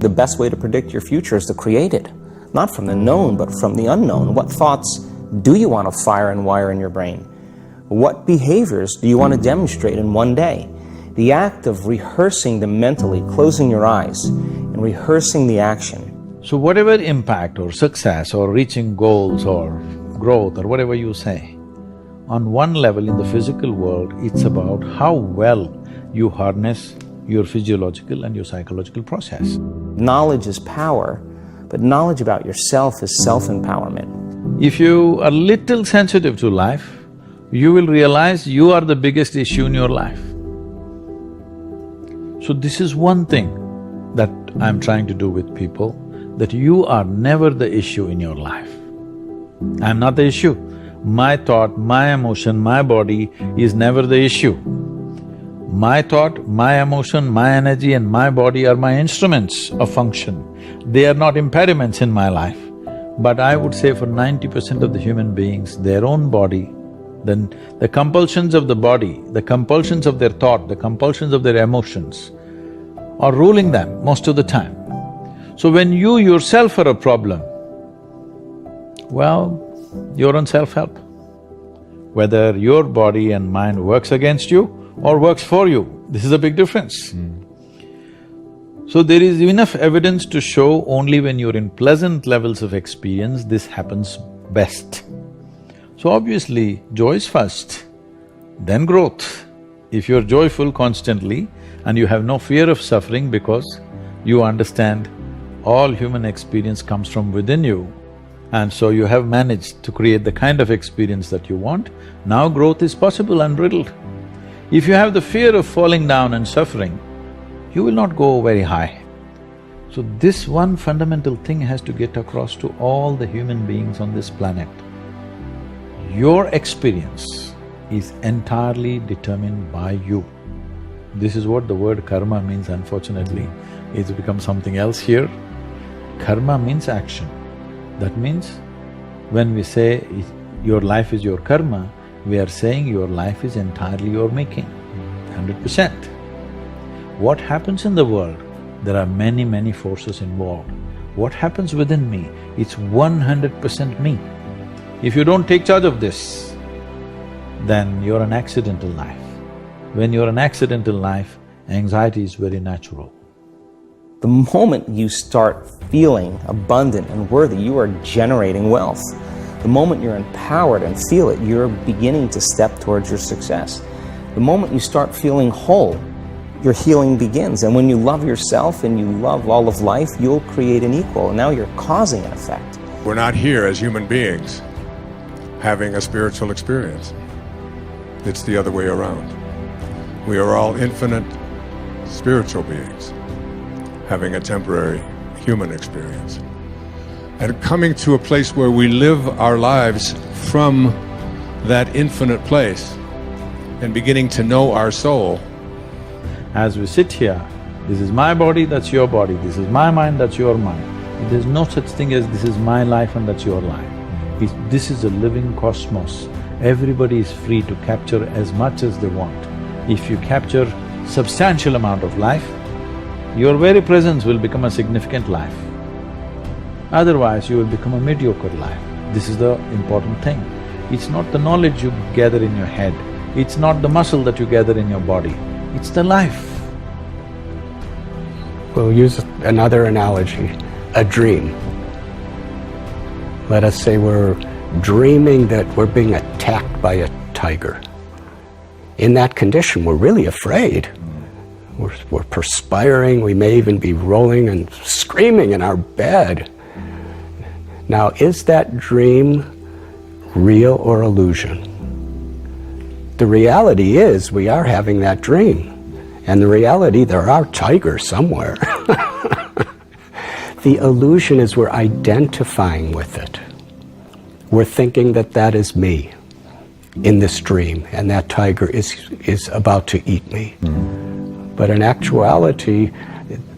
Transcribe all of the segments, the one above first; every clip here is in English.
The best way to predict your future is to create it. Not from the known, but from the unknown. What thoughts do you want to fire and wire in your brain? What behaviors do you want to demonstrate in one day? The act of rehearsing them mentally, closing your eyes, and rehearsing the action. So whatever impact or success or reaching goals or growth or whatever you say, on one level in the physical world, it's about how well you harness your physiological and your psychological process. Knowledge is power, but knowledge about yourself is self-empowerment. If you are little sensitive to life, you will realize you are the biggest issue in your life. So this is one thing that I'm trying to do with people, that you are never the issue in your life. I'm not the issue. My thought, my emotion, my body is never the issue. My thought, my emotion, my energy and my body are my instruments of function. They are not impediments in my life. But I would say for 90% of the human beings, their own body, then the compulsions of the body, the compulsions of their thought, the compulsions of their emotions are ruling them most of the time. So when you yourself are a problem, well, you're on self-help. Whether your body and mind works against you or works for you, this is a big difference. So there is enough evidence to show only when you're in pleasant levels of experience, this happens best. So obviously, joy is first, then growth. If you're joyful constantly and you have no fear of suffering because you understand all human experience comes from within you, and so you have managed to create the kind of experience that you want, now growth is possible unbridled. If you have the fear of falling down and suffering, you will not go very high. So this one fundamental thing has to get across to all the human beings on this planet. Your experience is entirely determined by you. This is what the word karma means, unfortunately. It's become something else here. Karma means action. That means when we say your life is your karma, we are saying your life is entirely your making, 100%. What happens in the world? There are many, many forces involved. What happens within me? It's 100% me. If you don't take charge of this, then you're an accidental life. When you're an accidental life, anxiety is very natural. The moment you start feeling abundant and worthy, you are generating wealth. The moment you're empowered and feel it, you're beginning to step towards your success. The moment you start feeling whole, your healing begins. And when you love yourself and you love all of life, you'll create an equal, and now you're causing an effect. We're not here as human beings having a spiritual experience. It's the other way around. We are all infinite spiritual beings having a temporary human experience. And coming to a place where we live our lives from that infinite place and beginning to know our soul. As we sit here, this is my body, that's your body, this is my mind, that's your mind. There's no such thing as this is my life and that's your life. This is a living cosmos. Everybody is free to capture as much as they want. If you capture substantial amount of life, your very presence will become a significant life. Otherwise, you will become a mediocre life. This is the important thing. It's not the knowledge you gather in your head, it's not the muscle that you gather in your body, it's the life. We'll use another analogy, a dream. Let us say we're dreaming that we're being attacked by a tiger. In that condition, we're really afraid. We're perspiring, we may even be rolling and screaming in our bed. Now, is that dream real or illusion? The reality is we are having that dream. And the reality, there are tigers somewhere. The illusion is we're identifying with it. We're thinking that that is me in this dream, and that tiger is about to eat me. But in actuality,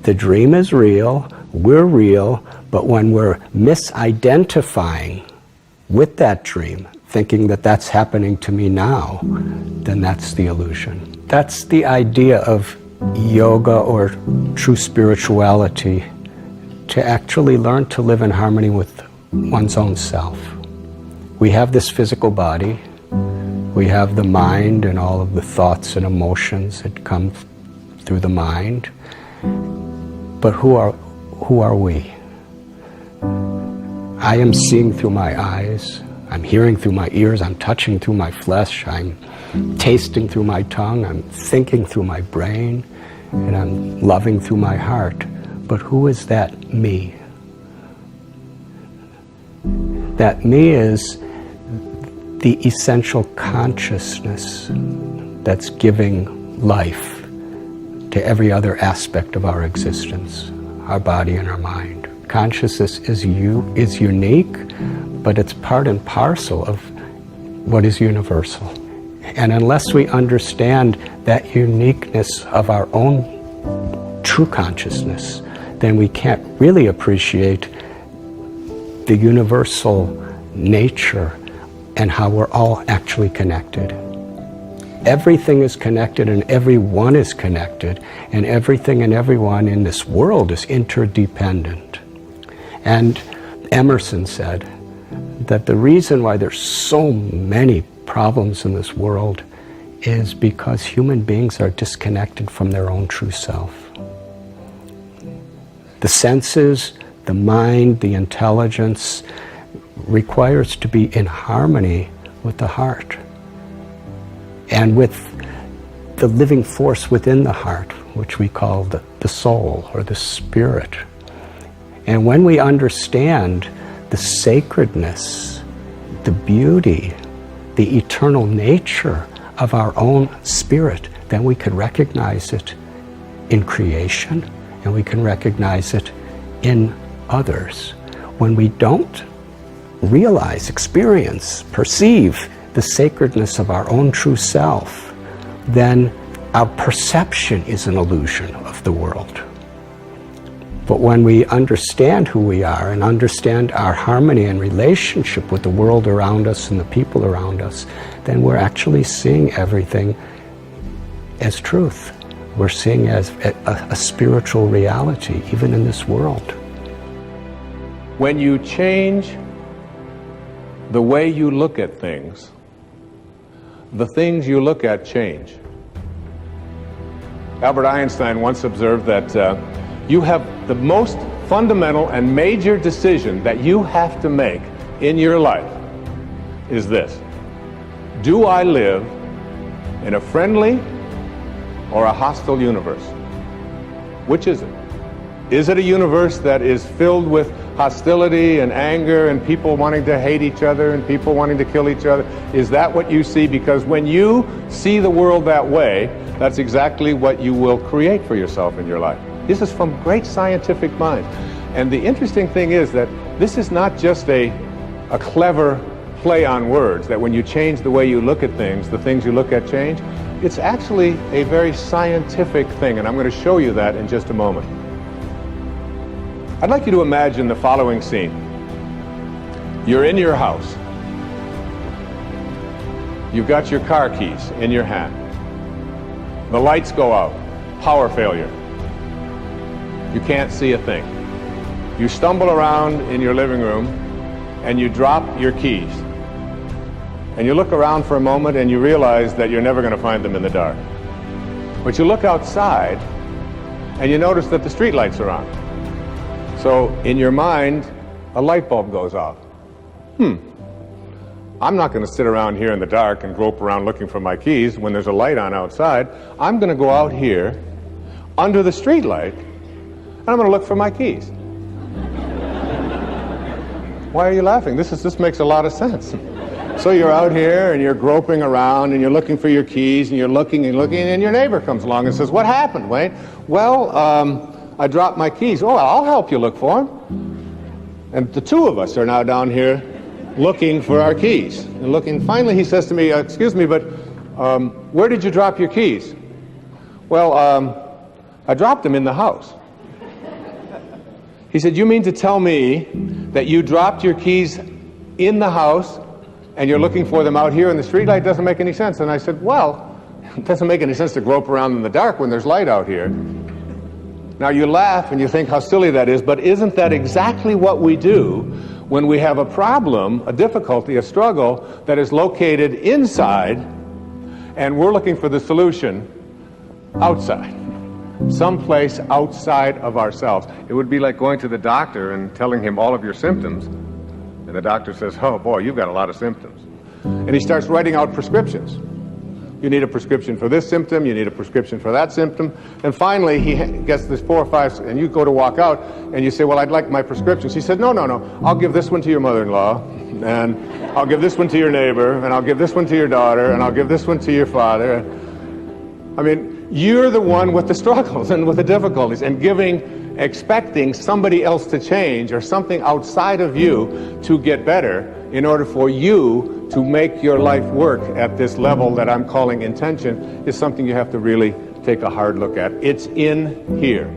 the dream is real, we're real, but when we're misidentifying with that dream, thinking that that's happening to me now, then that's the illusion. That's the idea of yoga or true spirituality to actually learn to live in harmony with one's own self. We have this physical body, we have the mind and all of the thoughts and emotions that come through the mind, but who are we? I am seeing through my eyes, I'm hearing through my ears, I'm touching through my flesh, I'm tasting through my tongue, I'm thinking through my brain, and I'm loving through my heart. But who is that me? That me is the essential consciousness that's giving life to every other aspect of our existence, our body and our mind. Consciousness is unique, but it's part and parcel of what is universal. And unless we understand that uniqueness of our own true consciousness, then we can't really appreciate the universal nature and how we're all actually connected. Everything is connected and everyone is connected, and everything and everyone in this world is interdependent. And Emerson said that the reason why there's so many problems in this world is because human beings are disconnected from their own true self. The senses, the mind, the intelligence requires to be in harmony with the heart and with the living force within the heart, which we call the soul or the spirit. And when we understand the sacredness, the beauty, the eternal nature of our own spirit, then we can recognize it in creation and we can recognize it in others. When we don't realize, experience, perceive the sacredness of our own true self, then our perception is an illusion of the world. But when we understand who we are and understand our harmony and relationship with the world around us and the people around us, then we're actually seeing everything as truth. We're seeing as a spiritual reality, even in this world. When you change the way you look at things, the things you look at change. Albert Einstein once observed that you have the most fundamental and major decision that you have to make in your life is this: do I live in a friendly or a hostile universe? Which is it? Is it a universe that is filled with hostility and anger and people wanting to hate each other and people wanting to kill each other? Is that what you see? Because when you see the world that way, that's exactly what you will create for yourself in your life. This is from great scientific minds. And the interesting thing is that this is not just a clever play on words, that when you change the way you look at things, the things you look at change. It's actually a very scientific thing, and I'm going to show you that in just a moment. I'd like you to imagine the following scene. You're in your house. You've got your car keys in your hand. The lights go out. Power failure. You can't see a thing. You stumble around in your living room and you drop your keys. And you look around for a moment and you realize that you're never going to find them in the dark. But you look outside and you notice that the street lights are on. So in your mind, a light bulb goes off. I'm not going to sit around here in the dark and grope around looking for my keys when there's a light on outside. I'm going to go out here under the street light and I'm going to look for my keys. Why are you laughing? This makes a lot of sense. So you're out here and you're groping around and you're looking for your keys and you're looking and looking, and your neighbor comes along and says, "What happened, Wayne?" "Well, I dropped my keys." "Oh, I'll help you look for them." And the two of us are now down here looking for our keys and looking. Finally, he says to me, "Excuse me, but where did you drop your keys?" "Well, I dropped them in the house." He said, "You mean to tell me that you dropped your keys in the house and you're looking for them out here in the streetlight? Doesn't make any sense." And I said, "Well, it doesn't make any sense to grope around in the dark when there's light out here." Now you laugh and you think how silly that is, but isn't that exactly what we do when we have a problem, a difficulty, a struggle that is located inside, and we're looking for the solution outside, someplace outside of ourselves? It would be like going to the doctor and telling him all of your symptoms, and the doctor says, oh boy, you've got a lot of symptoms. And he starts writing out prescriptions. You need a prescription for this symptom, you need a prescription for that symptom, and finally he gets this 4 or 5, and you go to walk out, and you say, well, I'd like my prescriptions. He said, no, I'll give this one to your mother-in-law, and I'll give this one to your neighbor, and I'll give this one to your daughter, and I'll give this one to your father. I mean, you're the one with the struggles and with the difficulties, and expecting somebody else to change or something outside of you to get better in order for you to make your life work at this level that I'm calling intention is something you have to really take a hard look at. It's in here.